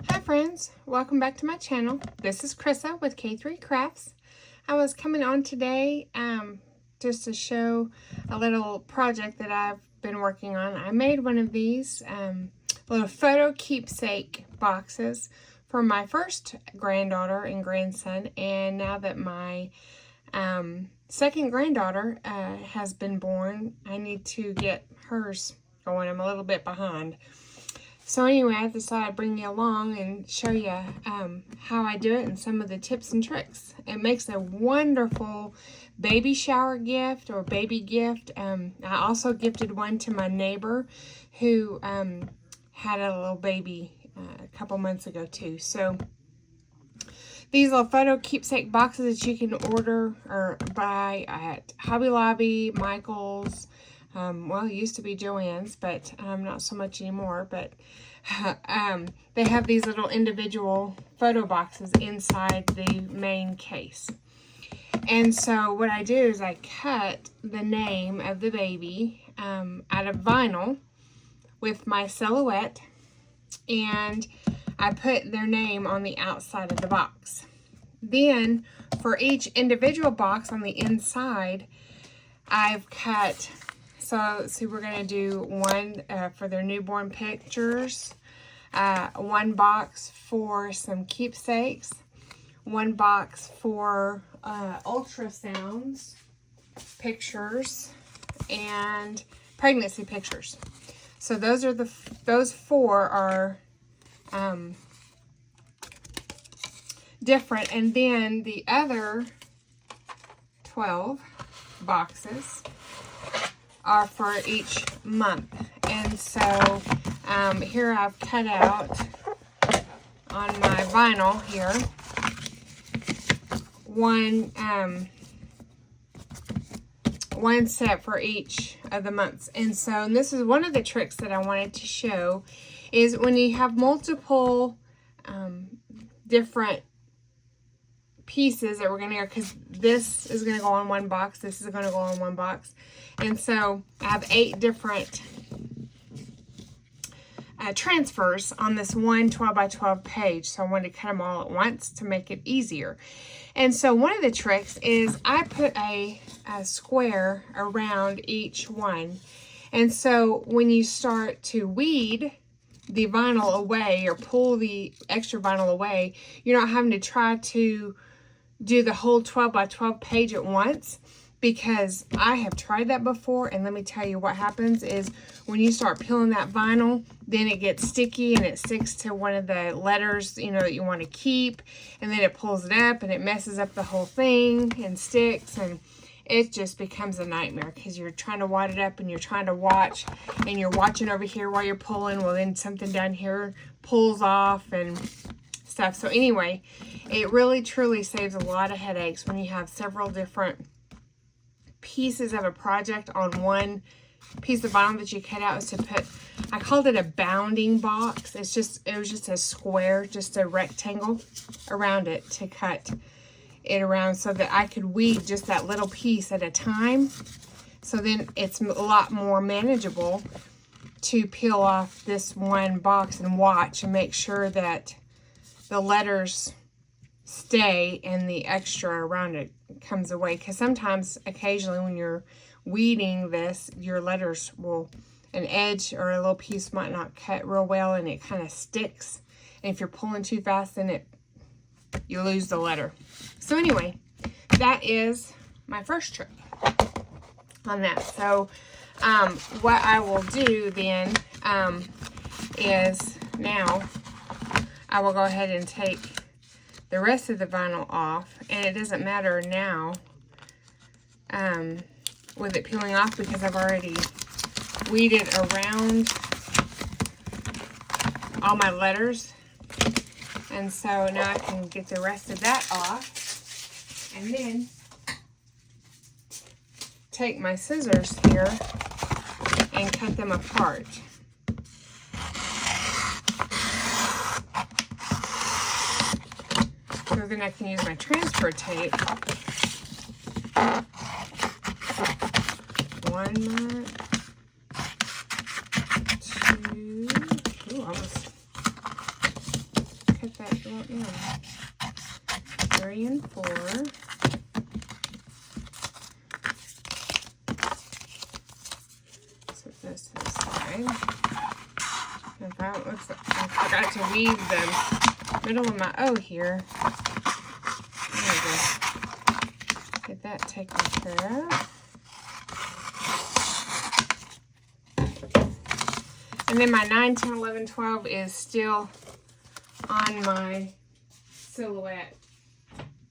Hi friends, welcome back to my channel. This is Krissa with K3 Crafts. I was coming on today just to show a little project that I've been working on. I made one of these little photo keepsake boxes for my first granddaughter and grandson, and now that my second granddaughter has been born, I need to get hers going. I'm a little bit behind. So anyway, I decided I'd bring you along and show you how I do it and some of the tips and tricks. It makes a wonderful baby shower gift or baby gift. I also gifted one to my neighbor who had a little baby a couple months ago too. So these little photo keepsake boxes that you can order or buy at Hobby Lobby, Michael's, well, it used to be Joann's, but not so much anymore. But they have these little individual photo boxes inside the main case. And so what I do is I cut the name of the baby out of vinyl with my silhouette, and I put their name on the outside of the box. Then for each individual box on the inside, I've cut... So we're going to do one for their newborn pictures, one box for some keepsakes, one box for ultrasounds, pictures, and pregnancy pictures. So those four are different, and then the other 12 boxes are for each month. And so here I've cut out on my vinyl here one set for each of the months. And this is one of the tricks that I wanted to show, is when you have multiple different pieces that we're going to go, because this is going to go on one box, this is going to go on one box, and so I have 8 different transfers on this one 12 by 12 page, so I wanted to cut them all at once to make it easier. And so one of the tricks is I put a square around each one, and so when you start to weed the vinyl away or pull the extra vinyl away, you're not having to try to do the whole 12 by 12 page at once, because I have tried that before, and let me tell you what happens is when you start peeling that vinyl, then it gets sticky and it sticks to one of the letters, you know, that you want to keep, and then it pulls it up and it messes up the whole thing and sticks, and it just becomes a nightmare because you're trying to wad it up and you're trying to watch, and you're watching over here while you're pulling. Well, then something down here pulls off and stuff. So anyway, it really truly saves a lot of headaches when you have several different pieces of a project on one piece of vinyl that you cut out. Is to put, I called it a bounding box. It was just a square, just a rectangle around it to cut it around so that I could weed just that little piece at a time. So then it's a lot more manageable to peel off this one box and watch and make sure that the letters stay and the extra around it comes away. Because sometimes, occasionally, when you're weeding this, your letters will, an edge or a little piece might not cut real well, and it kind of sticks. And if you're pulling too fast, then you lose the letter. So anyway, that is my first trick on that. So what I will do then is now I will go ahead and take the rest of the vinyl off, and it doesn't matter now with it peeling off because I've already weeded around all my letters, and so now I can get the rest of that off, and then take my scissors here and cut them apart. So then I can use my transfer tape. One more, two, almost 4. Set this to the side. Looks like I forgot to weave the middle of my O here. There we go. Get that taken care of. And then my 9, 10, 11, 12 is still on my silhouette.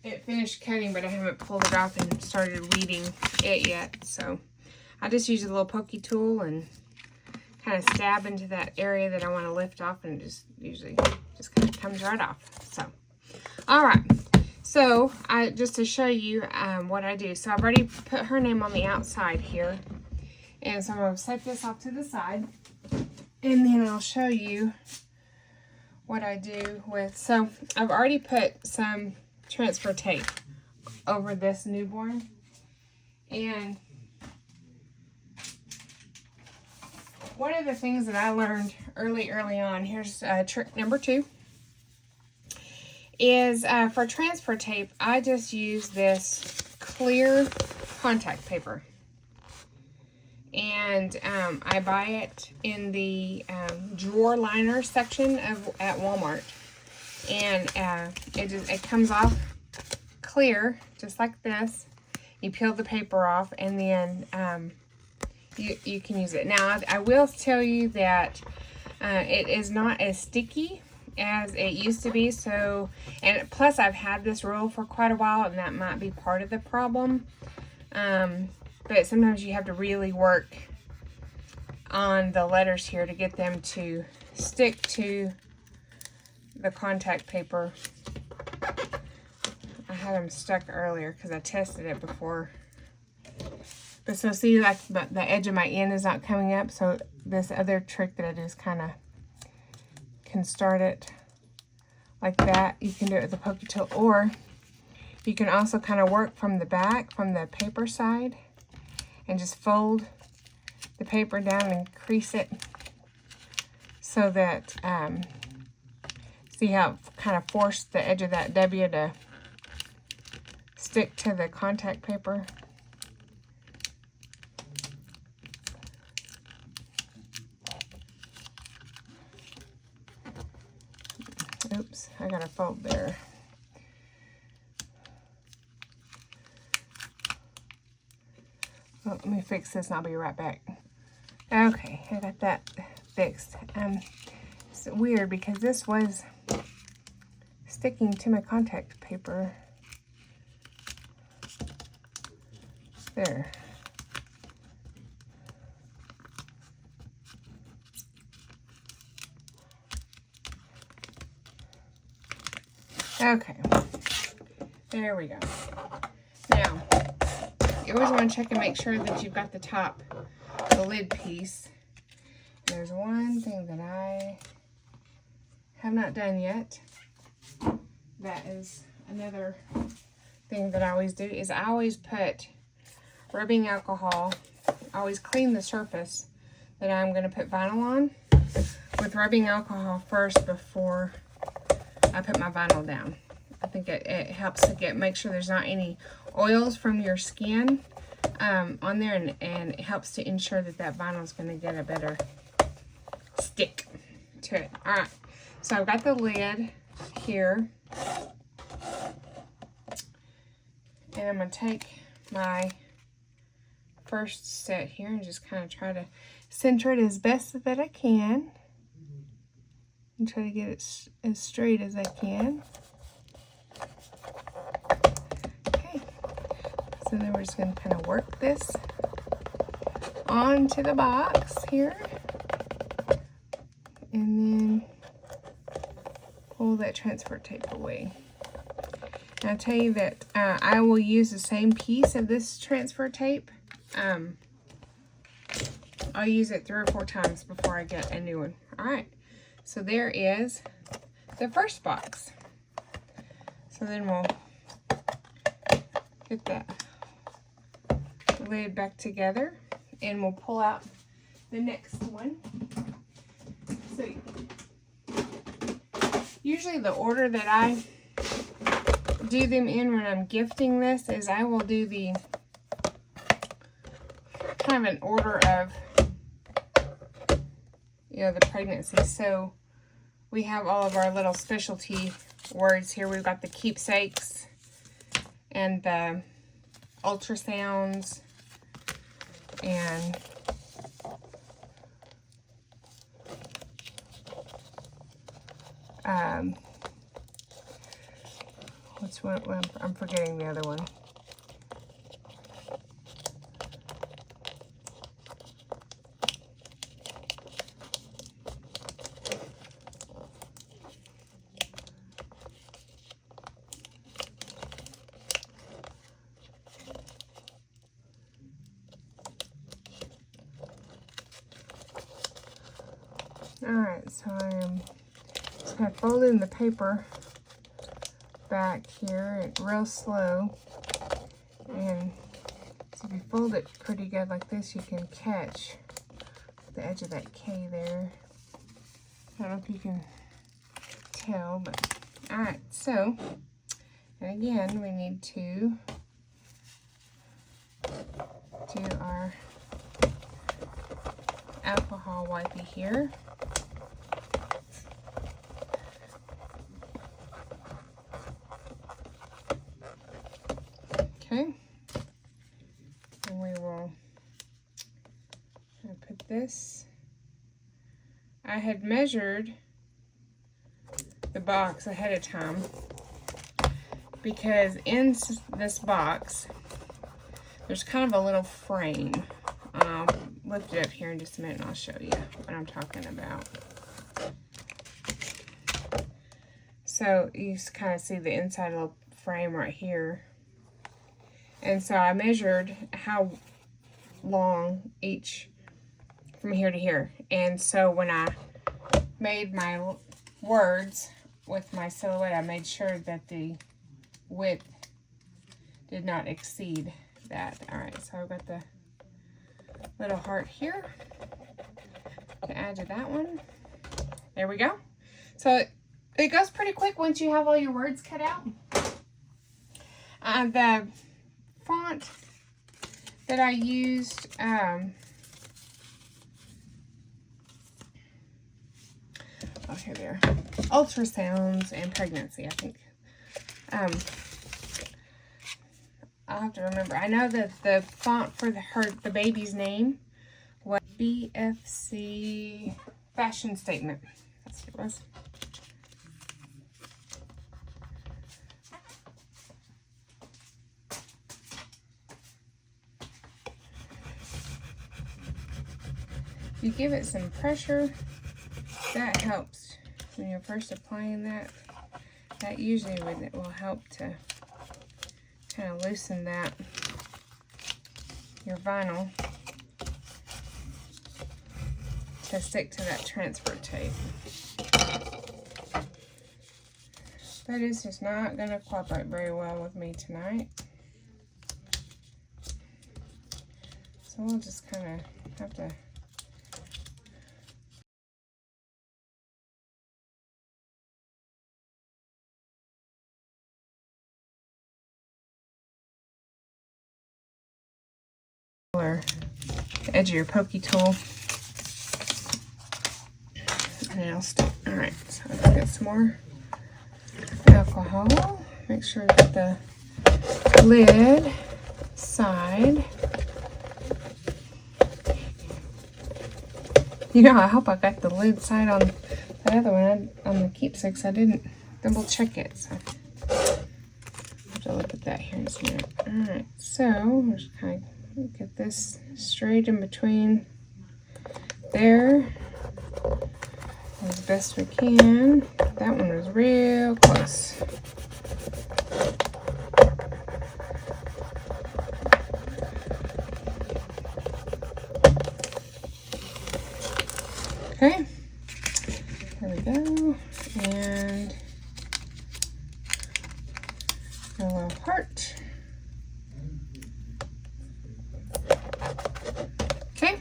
It finished cutting, but I haven't pulled it off and started weeding it yet. So I just use a little pokey tool and kind of stab into that area that I want to lift off, and it just usually just kind of comes right off. So, all right. So just to show you what I do. So I've already put her name on the outside here. And so I'm going to set this off to the side. And then I'll show you what I do with, so I've already put some transfer tape over this newborn. And one of the things that I learned early on, here's trick number 2, is for transfer tape, I just use this clear contact paper. And I buy it in the drawer liner section at Walmart, and it comes off clear just like this. You peel the paper off, and then you can use it. Now I will tell you that it is not as sticky as it used to be. So, and plus I've had this roll for quite a while, and that might be part of the problem. But sometimes you have to really work on the letters here to get them to stick to the contact paper. I had them stuck earlier because I tested it before. But so see, like the edge of my end is not coming up. So this other trick that I do is kind of can start it like that. You can do it with a pokey tool, or you can also kind of work from the back, from the paper side, and just fold the paper down and crease it so that, see how it kind of forced the edge of that W to stick to the contact paper? Oops, I got a fold there. Oh, let me fix this and I'll be right back. Okay, I got that fixed. It's weird because this was sticking to my contact paper. There. Okay, there we go. Now, you always want to check and make sure that you've got the top, the lid piece. There's one thing that I have not done yet. That is another thing that I always do, is I always put rubbing alcohol. I always clean the surface that I'm going to put vinyl on with rubbing alcohol first before I put my vinyl down. I think it helps to make sure there's not any oils from your skin on there, and it helps to ensure that that vinyl is going to get a better stick to it. All right, so I've got the lid here, and I'm going to take my first set here and just kind of try to center it as best that I can. And try to get it as straight as I can. Okay, so then we're just going to kind of work this onto the box here, and then pull that transfer tape away. And I'll tell you that I will use the same piece of this transfer tape. I'll use it 3 or 4 times before I get a new one. All right. So there is the first box. So then we'll get that lid back together, and we'll pull out the next one. So usually the order that I do them in when I'm gifting this is I will do the kind of an order of, you know, the pregnancy. So we have all of our little specialty words here. We've got the keepsakes and the ultrasounds and what's one? I'm forgetting the other one. Alright, so I am just going to fold in the paper back here real slow, and so if you fold it pretty good like this, you can catch the edge of that K there. I don't know if you can tell, but alright, so and again we need to do our alcohol wipey here. Okay, and we will put this. I had measured the box ahead of time because in this box there's kind of a little frame. I'll lift it up here in just a minute and I'll show you what I'm talking about. So you kind of see the inside little frame right here. And so I measured how long each from here to here. And so when I made my words with my silhouette, I made sure that the width did not exceed that. All right, so I've got the little heart here to add to that one. There we go. So it goes pretty quick once you have all your words cut out. The font that I used, oh, here they are, ultrasounds and pregnancy, I think. I'll have to remember. I know that the font for the baby's name was BFC Fashion Statement. That's what it was. You give it some pressure, that helps when you're first applying that. That usually will help to kind of loosen that, your vinyl, to stick to that transfer tape. That is just not going to cooperate very well with me tonight. So we'll just kind of have to or the edge of your pokey tool, and it'll stick. All right, so let's get some more alcohol. Make sure that the lid side, you know, I hope I got the lid side on that other one. On the keepsakes, I didn't double check it, so I'll have to look at that here in just a minute. All right, so we're just kind of get this straight in between there as best we can. That one was real close. Okay, there we go, and a little heart. Okay.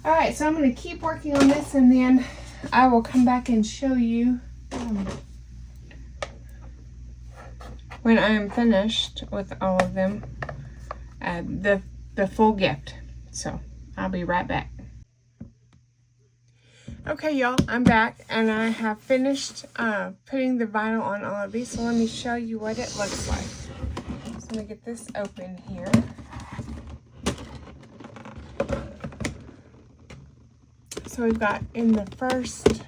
All right, so I'm going to keep working on this, and then I will come back and show you when I am finished with all of them, the full gift. So I'll be right back. Okay, y'all, I'm back, and I have finished putting the vinyl on all of these, so let me show you what it looks like. So let me get this open here. So we've got in the first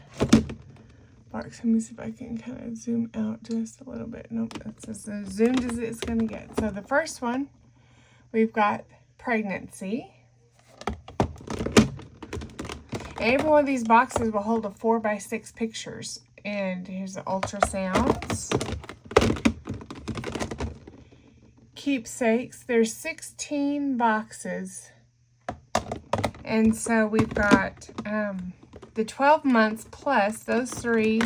box, let me see if I can kind of zoom out just a little bit. Nope, that's as zoomed as it's going to get. So the first one, we've got pregnancy. Every one of these boxes will hold a 4x6 pictures. And here's the ultrasounds. Keepsakes. There's 16 boxes. And so we've got the 12 months plus those 3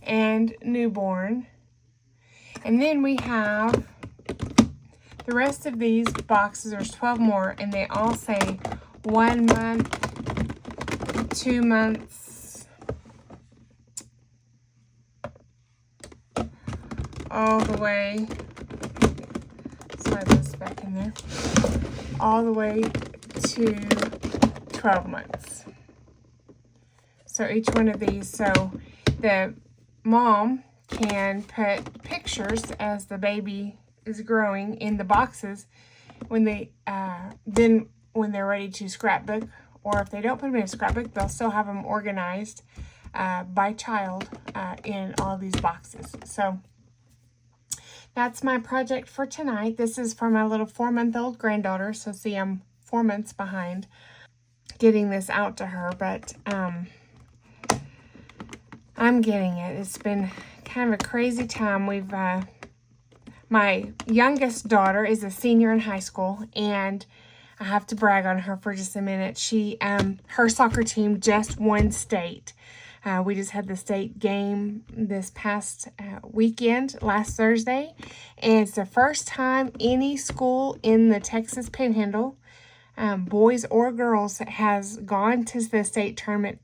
and newborn. And then we have the rest of these boxes. There's 12 more, and they all say 1 month, 2 months, all the way, slide this back in there, all the way to 12 months. So each one of these, so the mom can put pictures as the baby is growing in the boxes when they, then when they're ready to scrapbook. Or if they don't put them in a scrapbook, they'll still have them organized by child in all these boxes. So that's my project for tonight. This is for my little 4-month-old granddaughter. So see, I'm 4 months behind getting this out to her. But I'm getting it. It's been kind of a crazy time. We've my youngest daughter is a senior in high school, and I have to brag on her for just a minute. She, her soccer team just won state. We just had the state game this past weekend, last Thursday. And it's the first time any school in the Texas Panhandle, boys or girls, has gone to the state tournament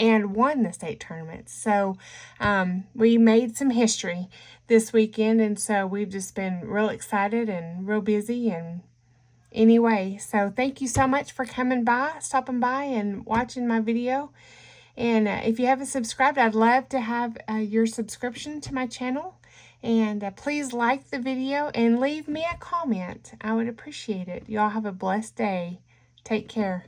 and won the state tournament. So we made some history this weekend. And so we've just been real excited and real busy. And anyway, so thank you so much for coming by, stopping by and watching my video. And if you haven't subscribed, I'd love to have your subscription to my channel. And please like the video and leave me a comment. I would appreciate it. Y'all have a blessed day. Take care.